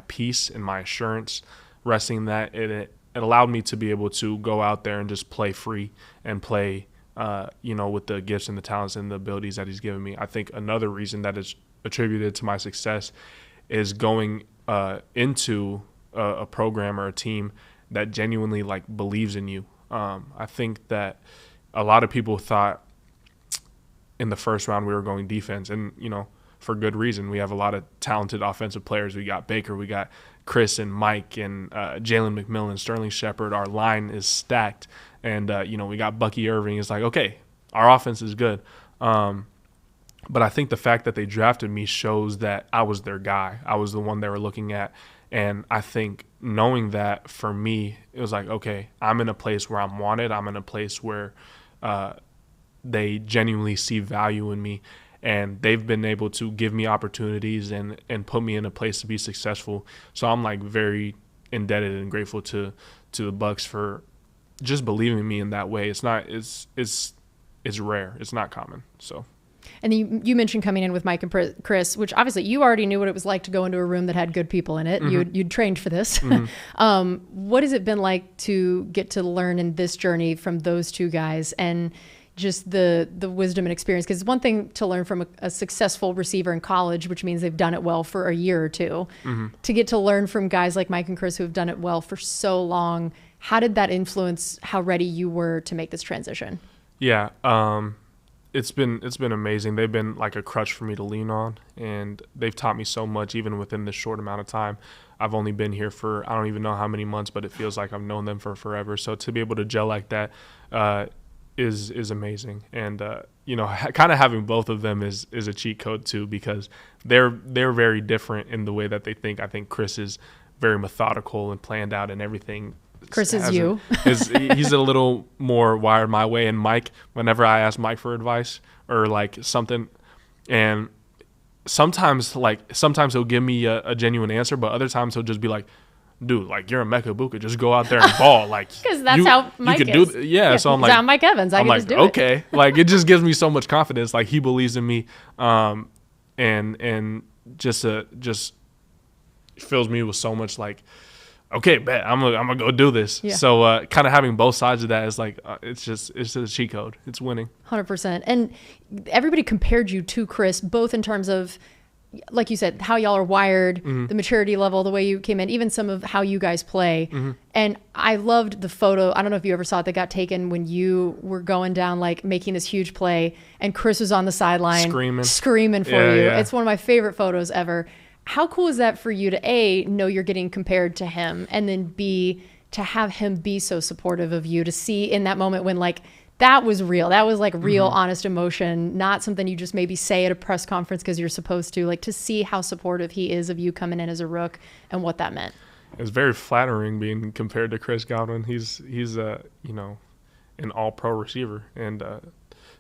peace and my assurance, resting that it allowed me to be able to go out there and just play free and play, with the gifts and the talents and the abilities that he's given me. I think another reason that is attributed to my success is going into a program or a team that genuinely believes in you. I think that a lot of people thought in the first round we were going defense, and for good reason. We have a lot of talented offensive players. We got Baker, we got Chris and Mike and Jalen McMillan, Sterling Shepard. Our line is stacked, and we got Bucky Irving. It's like, okay, our offense is good. But I think the fact that they drafted me shows that I was their guy. I was the one they were looking at. And I think knowing that, for me, it was like, okay, I'm in a place where I'm wanted. I'm in a place where they genuinely see value in me, and they've been able to give me opportunities and put me in a place to be successful. So I'm like very indebted and grateful to the Bucs for just believing in me in that way. It's rare. It's not common. So. And you mentioned coming in with Mike and Chris, which obviously you already knew what it was like to go into a room that had good people in it. Mm-hmm. You'd trained for this. Mm-hmm. What has it been like to get to learn in this journey from those two guys, and just the wisdom and experience? Because it's one thing to learn from a successful receiver in college, which means they've done it well for a year or two. Mm-hmm. To get to learn from guys like Mike and Chris who have done it well for so long, how did that influence how ready you were to make this transition? Yeah. It's been amazing. They've been like a crutch for me to lean on, and they've taught me so much even within this short amount of time. I've only been here for, I don't even know how many months, but it feels like I've known them for forever. So to be able to gel like that is amazing. And kind of having both of them is a cheat code too, because they're very different in the way that they think. I think Chris is very methodical and planned out and everything. Chris is you. He's a little more wired my way. And Mike, whenever I ask Mike for advice or like something, and sometimes he'll give me a genuine answer, but other times he'll just be like, dude, like, you're Emeka Egbuka, just go out there and ball. Like, because that's how Mike is. Yeah, so I'm like, I'm Mike Evans. I can just do it. Okay. Like, it just gives me so much confidence. Like, he believes in me, and just fills me with so much like, okay, bet I'm gonna go do this. Yeah. So kind of having both sides of that is like it's just a cheat code. It's winning. 100%. And everybody compared you to Chris, both in terms of, like you said, how y'all are wired, mm-hmm. the maturity level, the way you came in, even some of how you guys play. Mm-hmm. And I loved the photo. I don't know if you ever saw it, that got taken when you were going down, like making this huge play, and Chris was on the sideline screaming for you. Yeah. It's one of my favorite photos ever. How cool is that for you to A, know you're getting compared to him, and then B, to have him be so supportive of you, to see in that moment when like that was real. That was like real, mm-hmm. honest emotion, not something you just maybe say at a press conference because you're supposed to, like to see how supportive he is of you coming in as a rook and what that meant. It's very flattering being compared to Chris Godwin. He's an all-pro receiver, and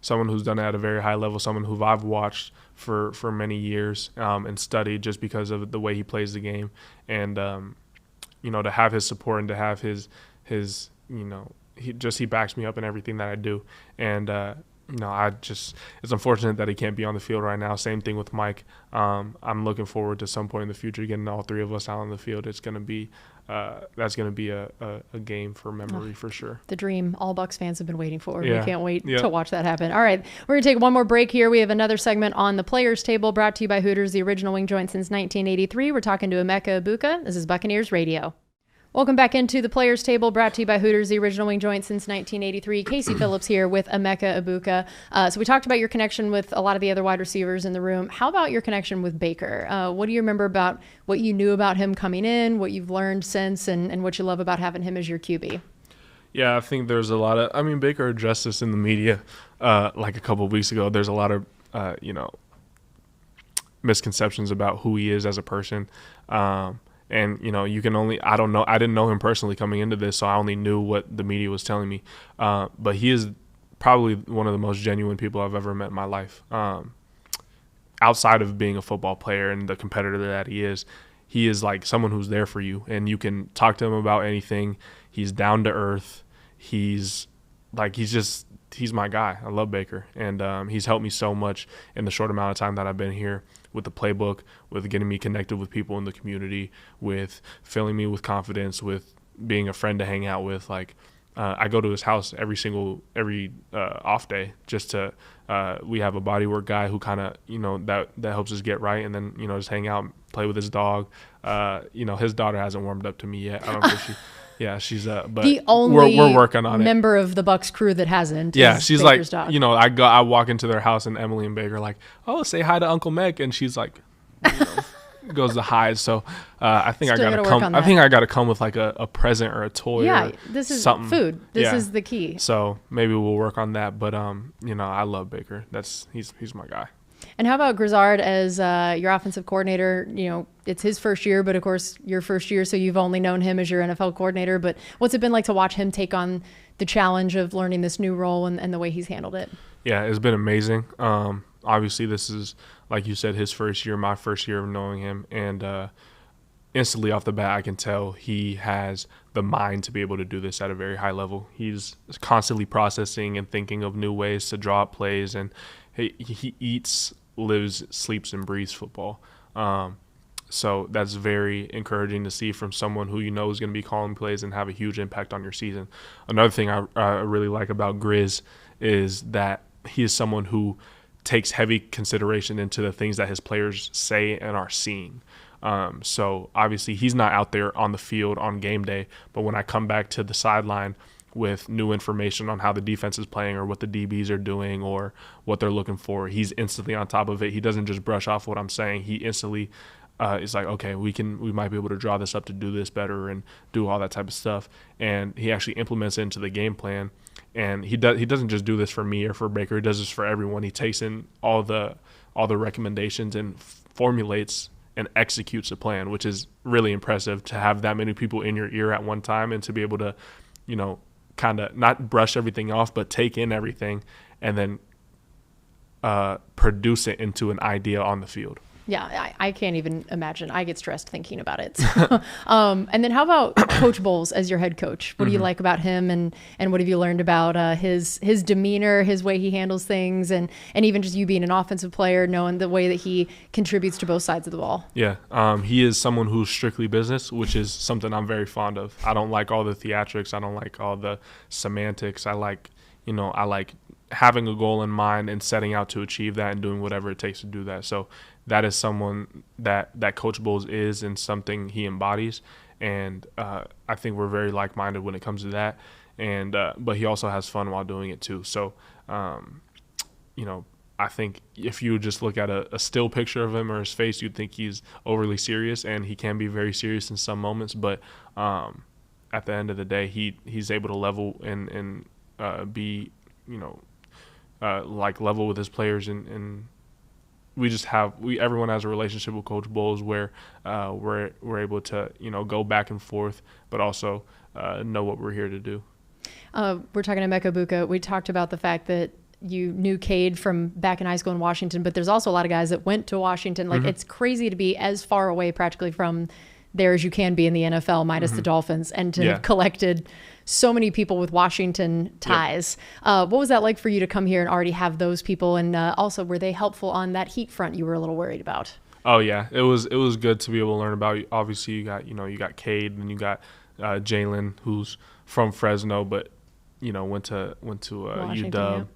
someone who's done it at a very high level, someone who I've watched for many years and studied just because of the way he plays the game. And, to have his support and to have his he backs me up in everything that I do. And, it's unfortunate that he can't be on the field right now. Same thing with Mike. I'm looking forward to some point in the future getting all three of us out on the field. It's going to be that's going to be a game for memory for sure. The dream all Bucs fans have been waiting for. Yeah. We can't wait to watch that happen. All right, we're going to take one more break here. We have another segment on the Players Table brought to you by Hooters, the original wing joint since 1983. We're talking to Emeka Egbuka. This is Buccaneers Radio. Welcome back into the Players Table, brought to you by Hooters, the original wing joint since 1983. Casey Phillips here with Emeka Egbuka. So we talked about your connection with a lot of the other wide receivers in the room. How about your connection with Baker? What do you remember about what you knew about him coming in, what you've learned since, and what you love about having him as your QB? Yeah, I think there's a lot of – Baker addressed this in the media like a couple of weeks ago. There's a lot of, misconceptions about who he is as a person. And, you can only – I didn't know him personally coming into this, so I only knew what the media was telling me. But he is probably one of the most genuine people I've ever met in my life. Outside of being a football player and the competitor that he is like someone who's there for you. And you can talk to him about anything. He's down to earth. He's my guy. I love Baker. And he's helped me so much in the short amount of time that I've been here, with the playbook, with getting me connected with people in the community, with filling me with confidence, with being a friend to hang out with. Like, I go to his house every off day just to we have a bodywork guy who kind of, that helps us get right, and then, just hang out and play with his dog. His daughter hasn't warmed up to me yet. I don't think she's but the only we're working on member of the Bucs crew that hasn't. Yeah, she's Baker's like, dog. I walk into their house and Emily and Baker are like, oh, say hi to Uncle Meg, and she's like, goes to hide. So I think I gotta come. I think I gotta come with like a present or a toy. Yeah, or this is something. Food. This is the key. So maybe we'll work on that. But I love Baker. He's my guy. And how about Grizzard as your offensive coordinator? You know, it's his first year, but of course your first year, so you've only known him as your NFL coordinator. But what's it been like to watch him take on the challenge of learning this new role and the way he's handled it? Yeah, it's been amazing. Obviously, this is, like you said, his first year, my first year of knowing him. And instantly off the bat, I can tell he has the mind to be able to do this at a very high level. He's constantly processing and thinking of new ways to draw up plays, and he eats, lives, sleeps, and breathes football. So that's very encouraging to see from someone who you know is going to be calling plays and have a huge impact on your season. Another thing I really like about Grizz is that he is someone who takes heavy consideration into the things that his players say and are seeing. So obviously he's not out there on the field on game day, but when I come back to the sideline with new information on how the defense is playing or what the DBs are doing or what they're looking for, he's instantly on top of it. He doesn't just brush off what I'm saying. He instantly is like, okay, we might be able to draw this up to do this better and do all that type of stuff. And he actually implements it into the game plan. And he doesn't just do this for me or for Baker. He does this for everyone. He takes in all the recommendations and formulates and executes a plan, which is really impressive to have that many people in your ear at one time and to be able to, you know, kind of not brush everything off, but take in everything and then produce it into an idea on the field. Yeah, I can't even imagine. I get stressed thinking about it. And then how about Coach Bowles as your head coach? What do you like about him, and what have you learned about his demeanor, his way he handles things, and even just you being an offensive player, knowing the way that he contributes to both sides of the ball? Yeah, he is someone who's strictly business, which is something I'm very fond of. I don't like all the theatrics. I don't like all the semantics. I like having a goal in mind and setting out to achieve that and doing whatever it takes to do that. So that is someone that Coach Bowles is and something he embodies. And I think we're very like-minded when it comes to that. And but he also has fun while doing it too. So, you know, I think if you just look at a still picture of him or his face, you'd think he's overly serious, and he can be very serious in some moments. But at the end of the day, he's able to level and be, you know, like level with his players, and everyone has a relationship with Coach Bowles where we're able to, you know, go back and forth, but also know what we're here to do. We're talking to Emeka Egbuka. We talked about the fact that you knew Cade from back in high school in Washington, but there's also a lot of guys that went to Washington. Like, it's crazy to be as far away practically from there as you can be in the NFL, minus the Dolphins, and to have collected so many people with Washington ties. What was that like for you to come here and already have those people? And also, were they helpful on that heat front you were a little worried about? Oh yeah, it was good to be able to learn about. Obviously, you got Cade, and you got Jalen, who's from Fresno, but you know went to UW.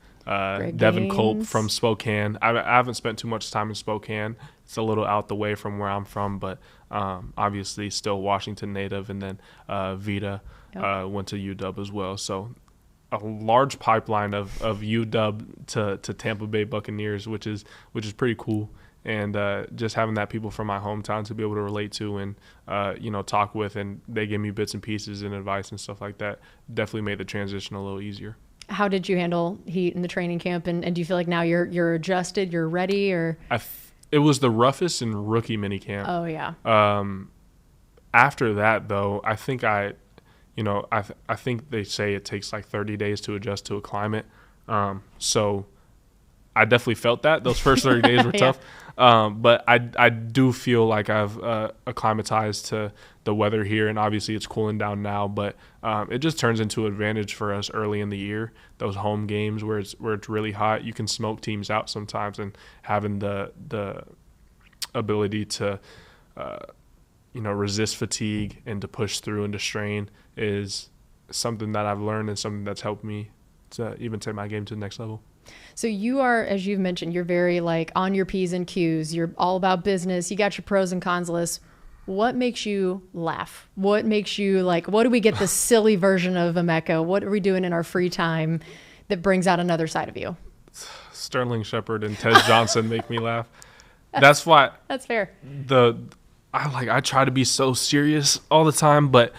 Devin Culp from Spokane. I haven't spent too much time in Spokane. It's a little out the way from where I'm from, but obviously still Washington native. And then Vita went to UW as well. So a large pipeline of UW to Tampa Bay Buccaneers, which is pretty cool. And just having that people from my hometown to be able to relate to and talk with, and they give me bits and pieces and advice and stuff like that, definitely made the transition a little easier. How did you handle heat in the training camp, and do you feel like now you're adjusted, you're ready, or? It was the roughest in rookie minicamp. Oh yeah. After that though, I think I think they say it takes like 30 days to adjust to a climate. So I definitely felt that those first 30 days were tough. But I do feel like I've acclimatized to the weather here, and obviously it's cooling down now, but it just turns into an advantage for us early in the year. Those home games where it's really hot, you can smoke teams out sometimes, and having the ability to resist fatigue and to push through and to strain is something that I've learned and something that's helped me to even take my game to the next level. So you are, as you've mentioned, you're very like on your P's and Q's. You're all about business. You got your pros and cons list. What makes you laugh? What makes you like, what do we get the silly version of Emeka? What are we doing in our free time that brings out another side of you? Sterling Shepard and Tez Johnson make me laugh. That's why. That's fair. I try to be so serious all the time, but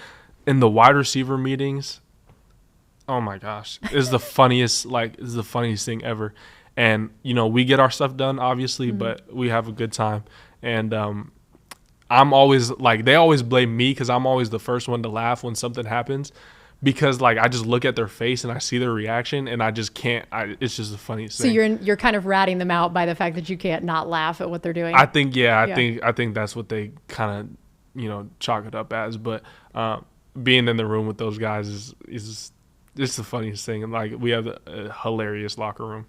in the wide receiver meetings, oh my gosh, is the funniest thing ever. And, we get our stuff done, obviously, but we have a good time. And I'm always like, they always blame me because I'm always the first one to laugh when something happens. Because I just look at their face and I see their reaction and I just can't. It's just the funniest thing. So you're kind of ratting them out by the fact that you can't not laugh at what they're doing. I think I think that's what they kind of chalk it up as. But being in the room with those guys is just the funniest thing. And we have a hilarious locker room.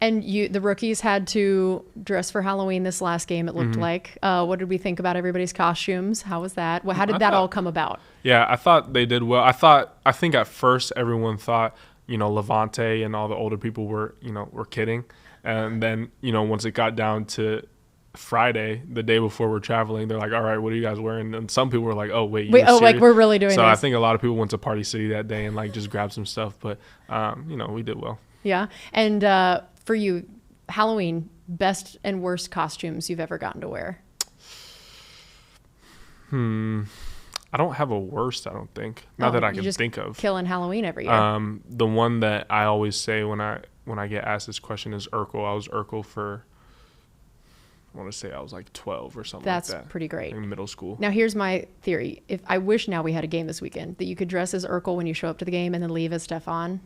And the rookies had to dress for Halloween this last game, it looked like. What did we think about everybody's costumes? How was that? How did that all come about? Yeah, I thought they did well. I think at first everyone thought, Levante and all the older people were kidding. And then, once it got down to Friday, the day before we're traveling, they're like, all right, what are you guys wearing? And some people were like, oh, wait, we're really doing this. So I think a lot of people went to Party City that day and just grabbed some stuff. But, we did well. Yeah. And for you, Halloween, best and worst costumes you've ever gotten to wear? I don't have a worst, I don't think. Not that I can think of. Killing Halloween every year. The one that I always say when I get asked this question is Urkel. I was Urkel for, I want to say I was 12 or something like that. That's pretty great. In middle school. Now, here's my theory. I wish now we had a game this weekend that you could dress as Urkel when you show up to the game and then leave as Stefan.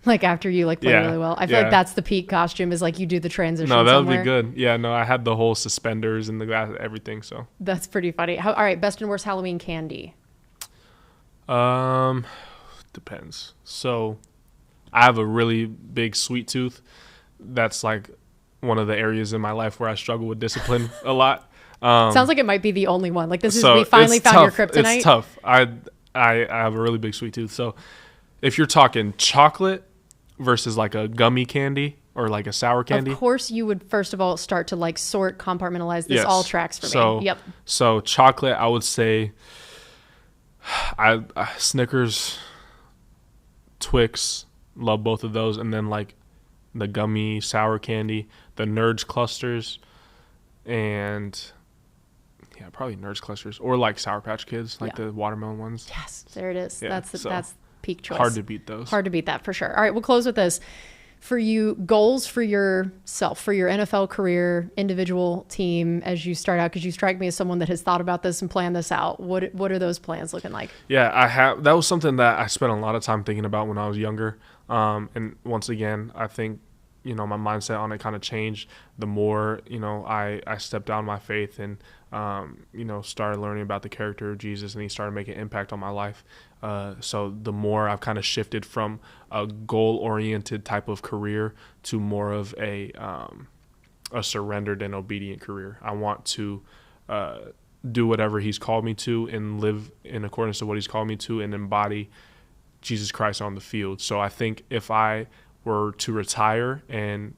After you play really well. I feel like that's the peak costume is you do the transition. No, that somewhere. would be good. Yeah, no, I had the whole suspenders and the glass, everything. So that's pretty funny. All right, best and worst Halloween candy. Depends. So I have a really big sweet tooth. That's one of the areas in my life where I struggle with discipline a lot. Sounds like it might be the only one. We finally found your kryptonite. It's tough. I have a really big sweet tooth. So if you're talking chocolate versus a gummy candy or a sour candy. Of course you would first of all start to sort, compartmentalize. This all tracks for me. Yep. So chocolate, I would say I Snickers, Twix, love both of those. And then the gummy sour candy, the Nerds clusters, and probably Nerds clusters or Sour Patch Kids, the watermelon ones. Yes, there it is. Yeah, that's peak choice. Hard to beat those. Hard to beat that for sure. All right, we'll close with this. For you, goals for yourself, for your NFL career, individual team, as you start out, because you strike me as someone that has thought about this and planned this out. What are those plans looking like? Yeah, I have. That was something that I spent a lot of time thinking about when I was younger. And once again, I think, my mindset on it kind of changed the more, I stepped down my faith and, started learning about the character of Jesus, and he started making an impact on my life. So the more I've kind of shifted from a goal-oriented type of career to more of a surrendered and obedient career. I want to do whatever he's called me to and live in accordance to what he's called me to and embody Jesus Christ on the field. So I think if I were to retire and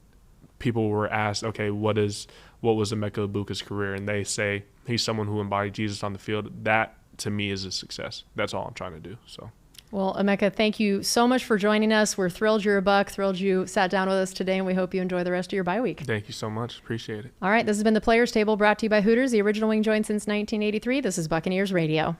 people were asked, okay, what was Emeka Egbuka's career? And they say he's someone who embodied Jesus on the field. That to me is a success. That's all I'm trying to do. So, well, Emeka, thank you so much for joining us. We're thrilled you're a Buck, thrilled you sat down with us today, and we hope you enjoy the rest of your bye week. Thank you so much. Appreciate it. All right, this has been the Players Table brought to you by Hooters, the original wing joint since 1983. This is Buccaneers Radio.